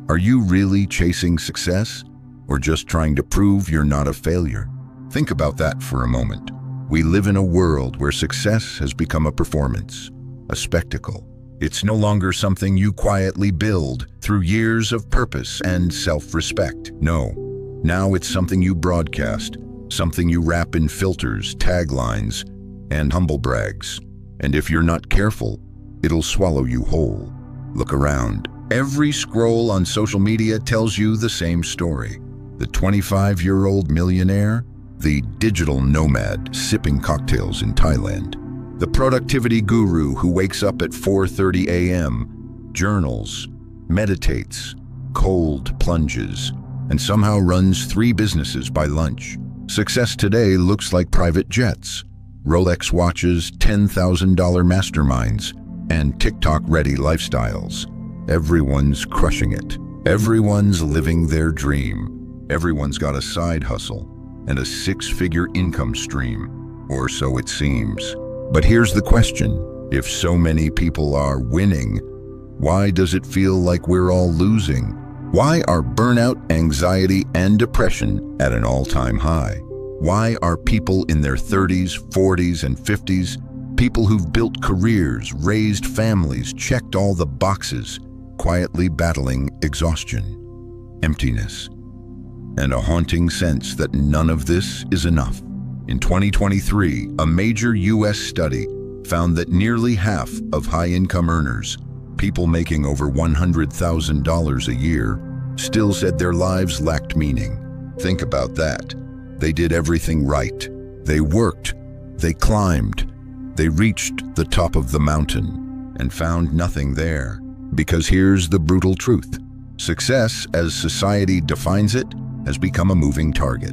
Are you really chasing success, or just trying to prove you're not a failure? Think about that for a moment. We live in a world where success has become a performance, a spectacle. It's no longer something you quietly build through years of purpose and self-respect. No, now it's something you broadcast, something you wrap in filters, taglines, and humble brags. And if you're not careful, it'll swallow you whole. Look around. Every scroll on social media tells you the same story. The 25-year-old millionaire, the digital nomad sipping cocktails in Thailand, the productivity guru who wakes up at 4:30 a.m., journals, meditates, cold plunges, and somehow runs 3 businesses by lunch. Success today looks like private jets, Rolex watches, $10,000 masterminds, and TikTok-ready lifestyles. Everyone's crushing it. Everyone's living their dream. Everyone's got a side hustle and a 6-figure income stream, or so it seems. But here's the question. If so many people are winning, why does it feel like we're all losing? Why are burnout, anxiety, and depression at an all-time high? Why are people in their 30s, 40s, and 50s, people who've built careers, raised families, checked all the boxes, quietly battling exhaustion, emptiness, and a haunting sense that none of this is enough? In 2023, a major U.S. study found that nearly half of high-income earners, people making over $100,000 a year, still said their lives lacked meaning. Think about that. They did everything right. They worked, they climbed, they reached the top of the mountain and found nothing there. Because here's the brutal truth. Success, as society defines it, has become a moving target.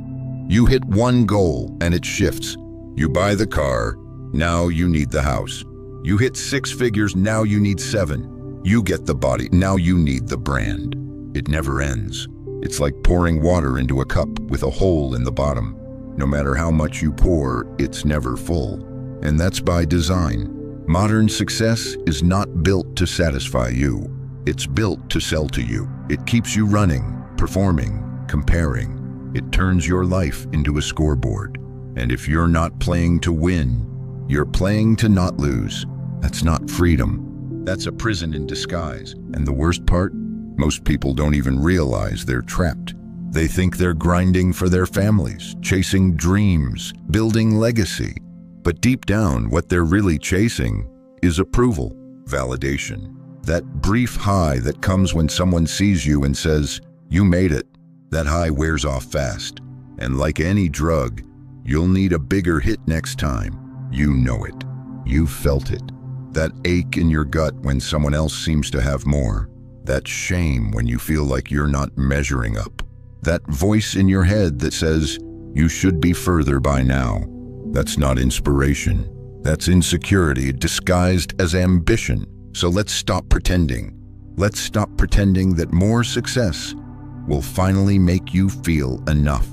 You hit one goal and it shifts. You buy the car, now you need the house. You hit 6 figures, now you need 7. You get the body, now you need the brand. It never ends. It's like pouring water into a cup with a hole in the bottom. No matter how much you pour, it's never full. And that's by design. Modern success is not built to satisfy you. It's built to sell to you. It keeps you running, performing, comparing. It turns your life into a scoreboard. And if you're not playing to win, you're playing to not lose. That's not freedom. That's a prison in disguise. And the worst part? Most people don't even realize they're trapped. They think they're grinding for their families, chasing dreams, building legacy. But deep down, what they're really chasing is approval, validation. That brief high that comes when someone sees you and says, "You made it." That high wears off fast. And like any drug, you'll need a bigger hit next time. You know it. You felt it. That ache in your gut when someone else seems to have more. That shame when you feel like you're not measuring up. That voice in your head that says, "You should be further by now." That's not inspiration. That's insecurity disguised as ambition. So let's stop pretending. Let's stop pretending that more success will finally make you feel enough.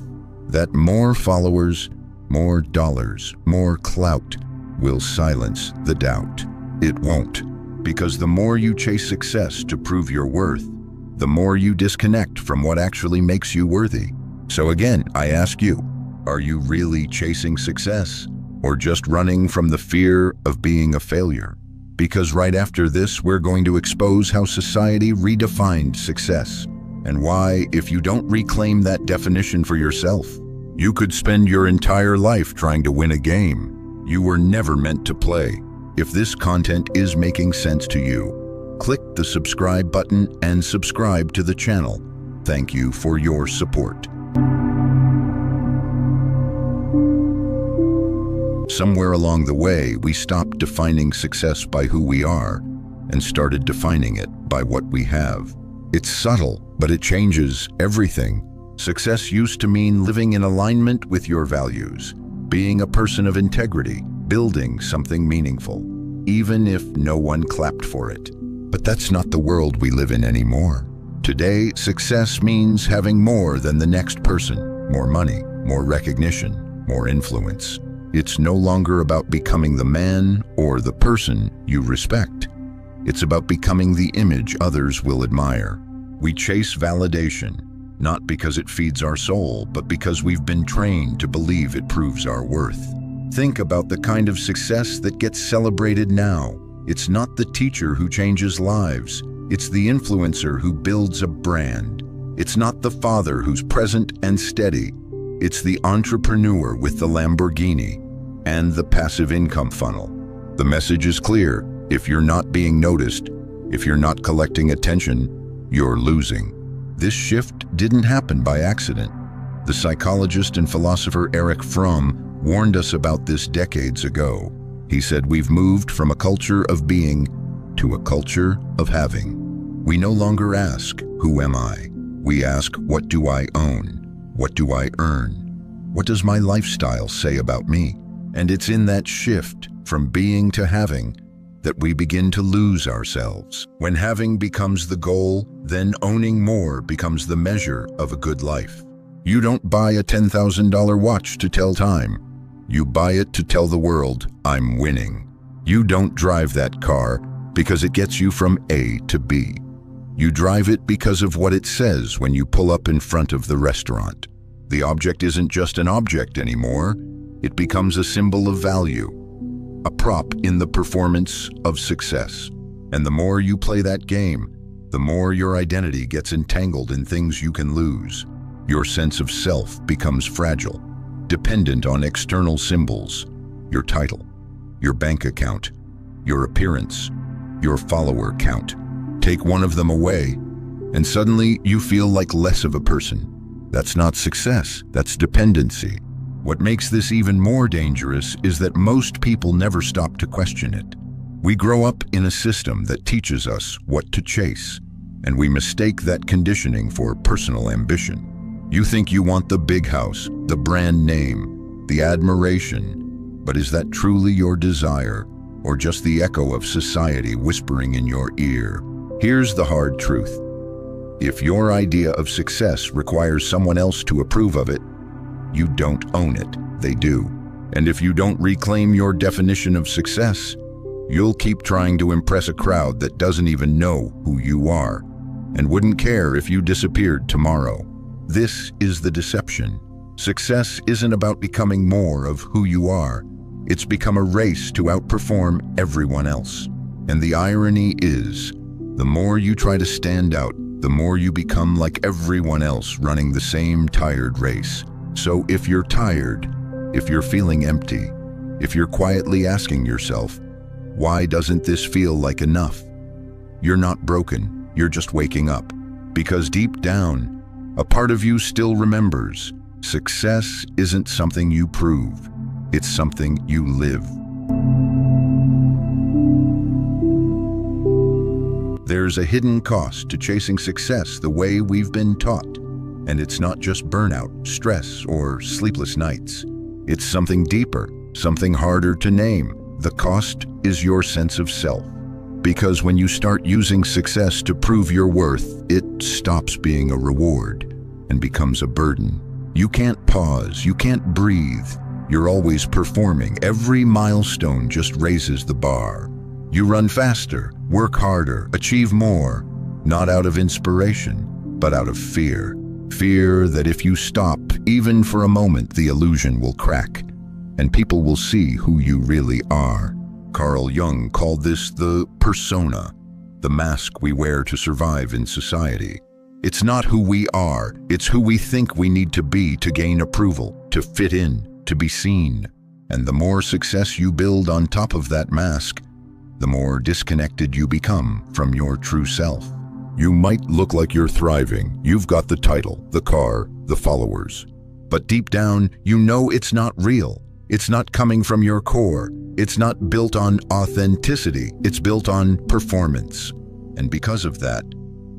That more followers, more dollars, more clout will silence the doubt. It won't. Because the more you chase success to prove your worth, the more you disconnect from what actually makes you worthy. So again, I ask you, are you really chasing success, or just running from the fear of being a failure? Because right after this, we're going to expose how society redefined success, and why, if you don't reclaim that definition for yourself, you could spend your entire life trying to win a game you were never meant to play. If this content is making sense to you, click the subscribe button and subscribe to the channel. Thank you for your support. Somewhere along the way, we stopped defining success by who we are and started defining it by what we have. It's subtle, but it changes everything. Success used to mean living in alignment with your values, being a person of integrity, building something meaningful, even if no one clapped for it. But that's not the world we live in anymore. Today, success means having more than the next person, more money, more recognition, more influence. It's no longer about becoming the man or the person you respect. It's about becoming the image others will admire. We chase validation, not because it feeds our soul, but because we've been trained to believe it proves our worth. Think about the kind of success that gets celebrated now. It's not the teacher who changes lives. It's the influencer who builds a brand. It's not the father who's present and steady. It's the entrepreneur with the Lamborghini and the passive income funnel. The message is clear. If you're not being noticed, if you're not collecting attention, you're losing. This shift didn't happen by accident. The psychologist and philosopher Erich Fromm warned us about this decades ago. He said we've moved from a culture of being to a culture of having. We no longer ask, who am I? We ask, what do I own? What do I earn? What does my lifestyle say about me? And it's in that shift from being to having that we begin to lose ourselves. When having becomes the goal, then owning more becomes the measure of a good life. You don't buy a $10,000 watch to tell time. You buy it to tell the world, I'm winning. You don't drive that car because it gets you from A to B. You drive it because of what it says when you pull up in front of the restaurant. The object isn't just an object anymore. It becomes a symbol of value, a prop in the performance of success. And the more you play that game, the more your identity gets entangled in things you can lose. Your sense of self becomes fragile, dependent on external symbols, your title, your bank account, your appearance, your follower count. Take one of them away, and suddenly you feel like less of a person. That's not success, that's dependency. What makes this even more dangerous is that most people never stop to question it. We grow up in a system that teaches us what to chase, and we mistake that conditioning for personal ambition. You think you want the big house, the brand name, the admiration, but is that truly your desire, or just the echo of society whispering in your ear? Here's the hard truth. If your idea of success requires someone else to approve of it, you don't own it, they do. And if you don't reclaim your definition of success, you'll keep trying to impress a crowd that doesn't even know who you are, and wouldn't care if you disappeared tomorrow. This is the deception. Success isn't about becoming more of who you are. It's become a race to outperform everyone else. And the irony is, the more you try to stand out, the more you become like everyone else running the same tired race. So if you're tired, if you're feeling empty, if you're quietly asking yourself, why doesn't this feel like enough? You're not broken, you're just waking up. Because deep down, a part of you still remembers, success isn't something you prove, it's something you live. There's a hidden cost to chasing success the way we've been taught. And it's not just burnout, stress, or sleepless nights. It's something deeper, something harder to name. The cost is your sense of self. Because when you start using success to prove your worth, it stops being a reward and becomes a burden. You can't pause, you can't breathe. You're always performing. Every milestone just raises the bar. You run faster, work harder, achieve more, not out of inspiration, but out of fear. Fear that if you stop, even for a moment, the illusion will crack, and people will see who you really are. Carl Jung called this the persona, the mask we wear to survive in society. It's not who we are, it's who we think we need to be to gain approval, to fit in, to be seen. And the more success you build on top of that mask, the more disconnected you become from your true self. You might look like you're thriving. You've got the title, the car, the followers. But deep down, you know it's not real. It's not coming from your core. It's not built on authenticity. It's built on performance. And because of that,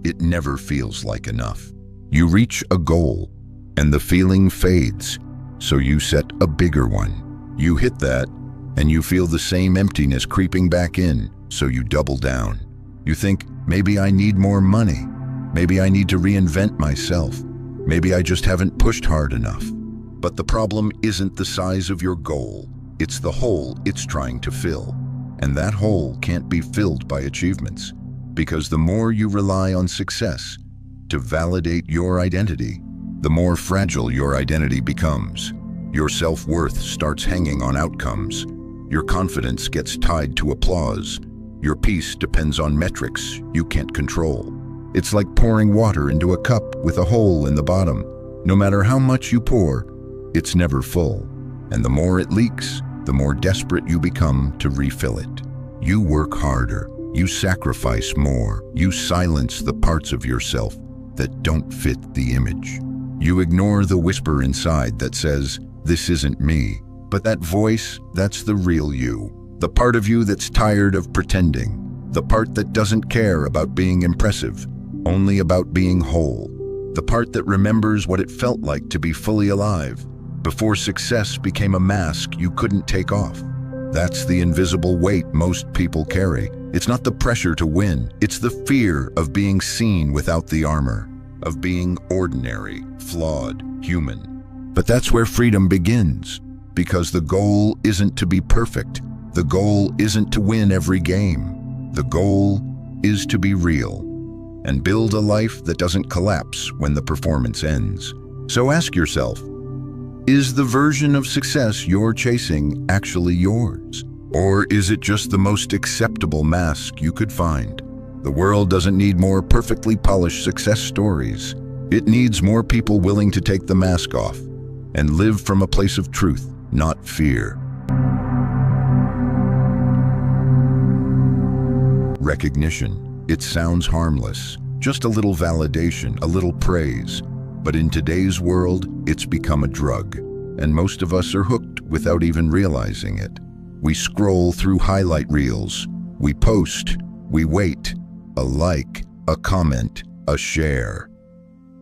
it never feels like enough. You reach a goal, and the feeling fades, so you set a bigger one. You hit that, and you feel the same emptiness creeping back in, so you double down. You think, maybe I need more money. Maybe I need to reinvent myself. Maybe I just haven't pushed hard enough. But the problem isn't the size of your goal. It's the hole it's trying to fill. And that hole can't be filled by achievements. Because the more you rely on success, to validate your identity, the more fragile your identity becomes. Your self-worth starts hanging on outcomes. Your confidence gets tied to applause. Your peace depends on metrics you can't control. It's like pouring water into a cup with a hole in the bottom. No matter how much you pour, it's never full. And the more it leaks, the more desperate you become to refill it. You work harder. You sacrifice more. You silence the parts of yourself that don't fit the image. You ignore the whisper inside that says, "This isn't me." But that voice, that's the real you. The part of you that's tired of pretending. The part that doesn't care about being impressive, only about being whole. The part that remembers what it felt like to be fully alive, before success became a mask you couldn't take off. That's the invisible weight most people carry. It's not the pressure to win, it's the fear of being seen without the armor, of being ordinary, flawed, human. But that's where freedom begins, because the goal isn't to be perfect. The goal isn't to win every game. The goal is to be real and build a life that doesn't collapse when the performance ends. So ask yourself, is the version of success you're chasing actually yours? Or is it just the most acceptable mask you could find? The world doesn't need more perfectly polished success stories. It needs more people willing to take the mask off and live from a place of truth, not fear. Recognition. It sounds harmless, just a little validation, a little praise. But in today's world, it's become a drug, and most of us are hooked without even realizing it. We scroll through highlight reels, we post, we wait, a like, a comment, a share.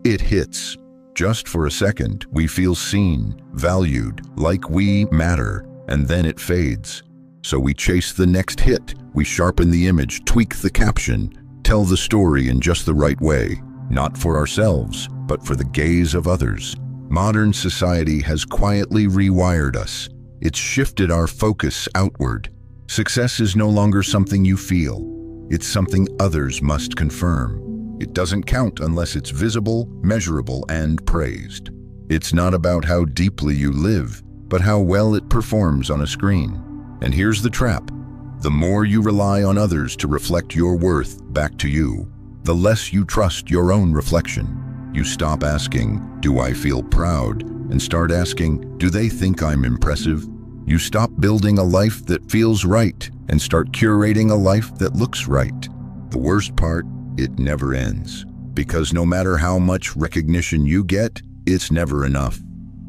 It hits. Just for a second, we feel seen, valued, like we matter, and then it fades. So we chase the next hit, we sharpen the image, tweak the caption, tell the story in just the right way, not for ourselves, but for the gaze of others. Modern society has quietly rewired us. It's shifted our focus outward. Success is no longer something you feel. It's something others must confirm. It doesn't count unless it's visible, measurable, and praised. It's not about how deeply you live, but how well it performs on a screen. And here's the trap. The more you rely on others to reflect your worth back to you, the less you trust your own reflection. You stop asking, "Do I feel proud?" and start asking, "Do they think I'm impressive?" You stop building a life that feels right and start curating a life that looks right. The worst part, it never ends. Because no matter how much recognition you get, it's never enough.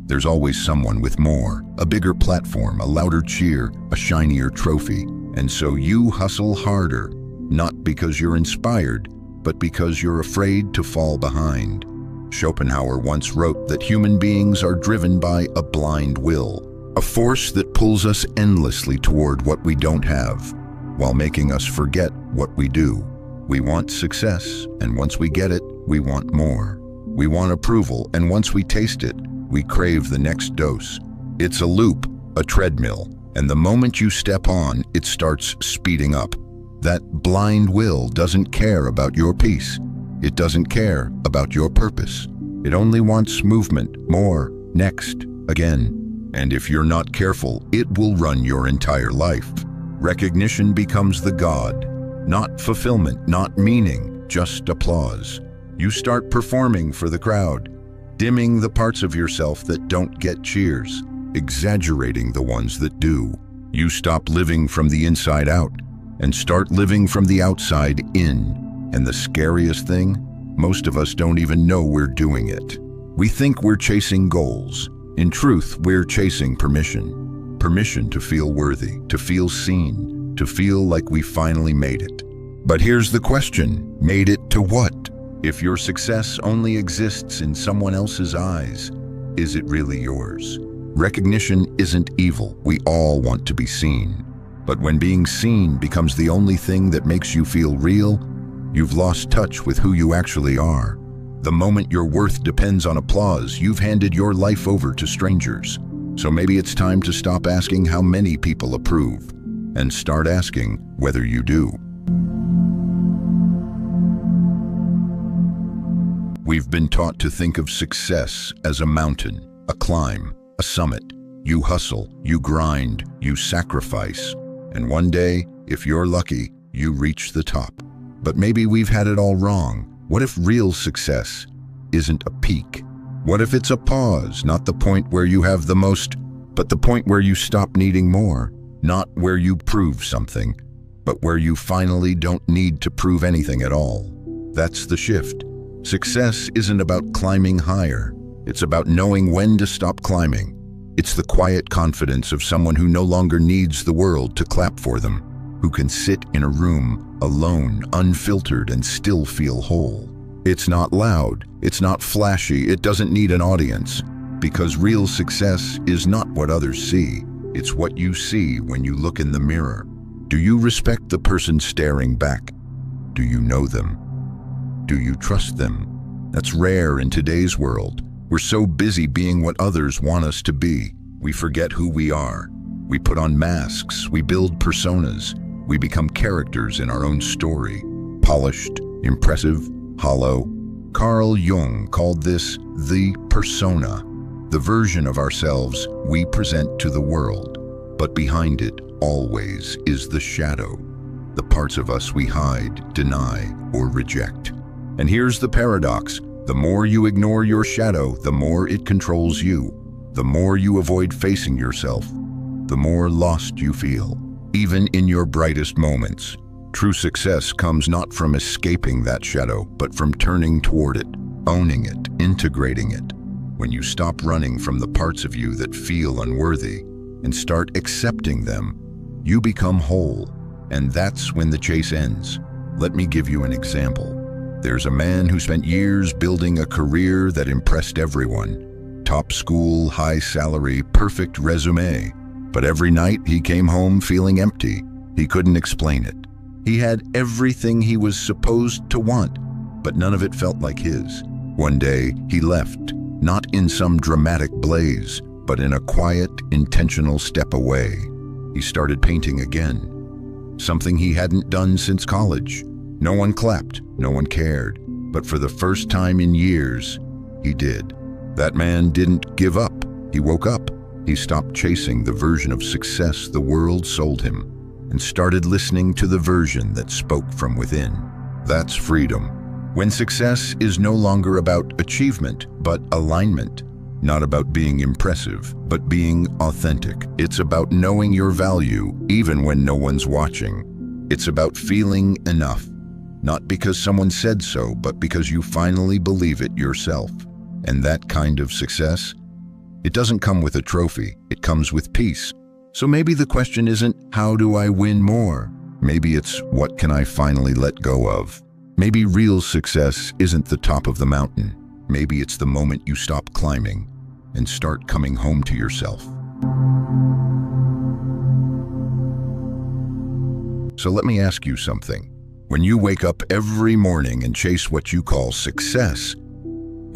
There's always someone with more, a bigger platform, a louder cheer, a shinier trophy. And so you hustle harder, not because you're inspired, but because you're afraid to fall behind. Schopenhauer once wrote that human beings are driven by a blind will, a force that pulls us endlessly toward what we don't have, while making us forget what we do. We want success, and once we get it, we want more. We want approval, and once we taste it, we crave the next dose. It's a loop, a treadmill, and the moment you step on, it starts speeding up. That blind will doesn't care about your peace. It doesn't care about your purpose. It only wants movement, more, next, again. And if you're not careful, it will run your entire life. Recognition becomes the god. Not fulfillment, not meaning, just applause. You start performing for the crowd, dimming the parts of yourself that don't get cheers, exaggerating the ones that do. You stop living from the inside out and start living from the outside in. And the scariest thing, most of us don't even know we're doing it. We think we're chasing goals. In truth, we're chasing permission. Permission to feel worthy, to feel seen, to feel like we finally made it. But here's the question, made it to what? If your success only exists in someone else's eyes, is it really yours? Recognition isn't evil. We all want to be seen. But when being seen becomes the only thing that makes you feel real, you've lost touch with who you actually are. The moment your worth depends on applause, you've handed your life over to strangers. So maybe it's time to stop asking how many people approve and start asking whether you do. We've been taught to think of success as a mountain, a climb, a summit. You hustle, you grind, you sacrifice, and one day, if you're lucky, you reach the top. But maybe we've had it all wrong. What if real success isn't a peak? What if it's a pause, not the point where you have the most, but the point where you stop needing more? Not where you prove something, but where you finally don't need to prove anything at all. That's the shift. Success isn't about climbing higher. It's about knowing when to stop climbing. It's the quiet confidence of someone who no longer needs the world to clap for them, who can sit in a room, alone, unfiltered, and still feel whole. It's not loud, it's not flashy, it doesn't need an audience, because real success is not what others see. It's what you see when you look in the mirror. Do you respect the person staring back? Do you know them? Do you trust them? That's rare in today's world. We're so busy being what others want us to be. We forget who we are. We put on masks, we build personas, we become characters in our own story. Polished, impressive, hollow. Carl Jung called this the persona, the version of ourselves we present to the world. But behind it, always, is the shadow, the parts of us we hide, deny, or reject. And here's the paradox. The more you ignore your shadow, the more it controls you. The more you avoid facing yourself, the more lost you feel, even in your brightest moments. True success comes not from escaping that shadow, but from turning toward it, owning it, integrating it. When you stop running from the parts of you that feel unworthy and start accepting them, you become whole. And that's when the chase ends. Let me give you an example. There's a man who spent years building a career that impressed everyone. Top school, high salary, perfect resume. But every night he came home feeling empty. He couldn't explain it. He had everything he was supposed to want, but none of it felt like his. One day he left, not in some dramatic blaze, but in a quiet, intentional step away. He started painting again. Something he hadn't done since college. No one clapped, no one cared, but for the first time in years, he did. That man didn't give up. He woke up. He stopped chasing the version of success the world sold him and started listening to the version that spoke from within. That's freedom. When success is no longer about achievement, but alignment. Not about being impressive, but being authentic. It's about knowing your value, even when no one's watching. It's about feeling enough. Not because someone said so, but because you finally believe it yourself. And that kind of success, it doesn't come with a trophy, it comes with peace. So maybe the question isn't, how do I win more? Maybe it's, what can I finally let go of? Maybe real success isn't the top of the mountain. Maybe it's the moment you stop climbing and start coming home to yourself. So let me ask you something. When you wake up every morning and chase what you call success,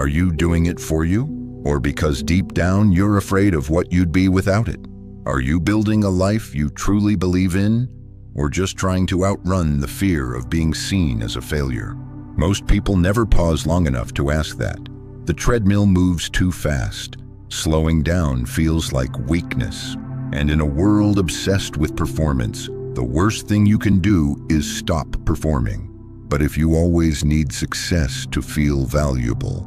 are you doing it for you? Or because deep down you're afraid of what you'd be without it? Are you building a life you truly believe in? Or just trying to outrun the fear of being seen as a failure? Most people never pause long enough to ask that. The treadmill moves too fast. Slowing down feels like weakness. And in a world obsessed with performance, the worst thing you can do is stop performing. But if you always need success to feel valuable,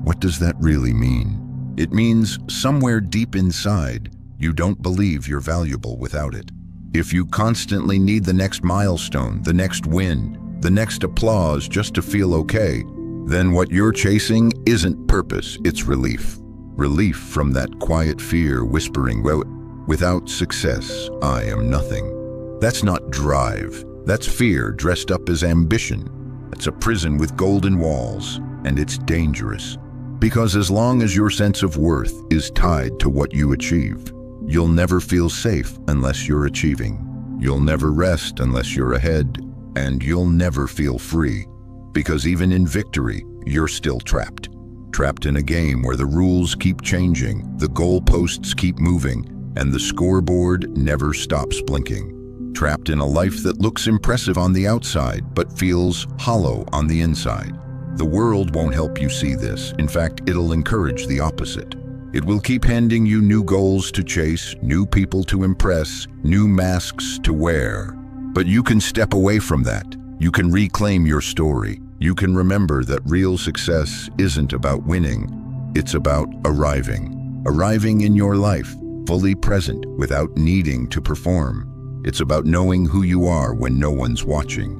what does that really mean? It means somewhere deep inside, you don't believe you're valuable without it. If you constantly need the next milestone, the next win, the next applause just to feel okay, then what you're chasing isn't purpose, it's relief. Relief from that quiet fear whispering, well, without success, I am nothing. That's not drive. That's fear dressed up as ambition. That's a prison with golden walls, and it's dangerous. Because as long as your sense of worth is tied to what you achieve, you'll never feel safe unless you're achieving. You'll never rest unless you're ahead, and you'll never feel free. Because even in victory, you're still trapped. Trapped in a game where the rules keep changing, the goalposts keep moving, and the scoreboard never stops blinking. Trapped in a life that looks impressive on the outside, but feels hollow on the inside. The world won't help you see this. In fact, it'll encourage the opposite. It will keep handing you new goals to chase, new people to impress, new masks to wear. But you can step away from that. You can reclaim your story. You can remember that real success isn't about winning. It's about arriving. Arriving in your life, fully present, without needing to perform. It's about knowing who you are when no one's watching,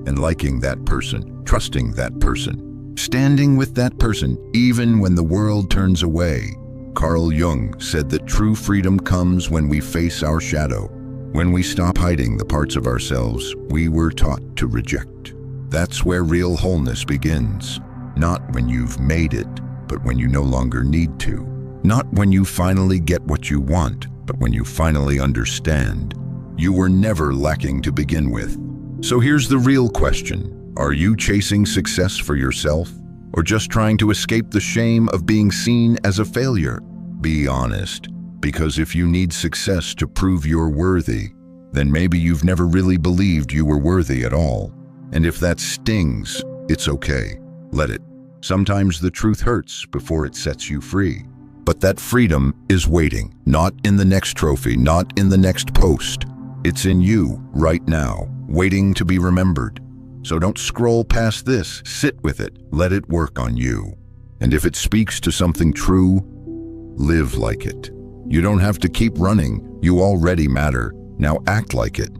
and liking that person, trusting that person, standing with that person, even when the world turns away. Carl Jung said that true freedom comes when we face our shadow, when we stop hiding the parts of ourselves we were taught to reject. That's where real wholeness begins. Not when you've made it, but when you no longer need to. Not when you finally get what you want, but when you finally understand. You were never lacking to begin with. So here's the real question. Are you chasing success for yourself, or just trying to escape the shame of being seen as a failure? Be honest, because if you need success to prove you're worthy, then maybe you've never really believed you were worthy at all. And if that stings, it's okay. Let it. Sometimes the truth hurts before it sets you free. But that freedom is waiting, not in the next trophy, not in the next post. It's in you right now, waiting to be remembered. So don't scroll past this, sit with it, let it work on you. And if it speaks to something true, live like it. You don't have to keep running, you already matter. Now act like it.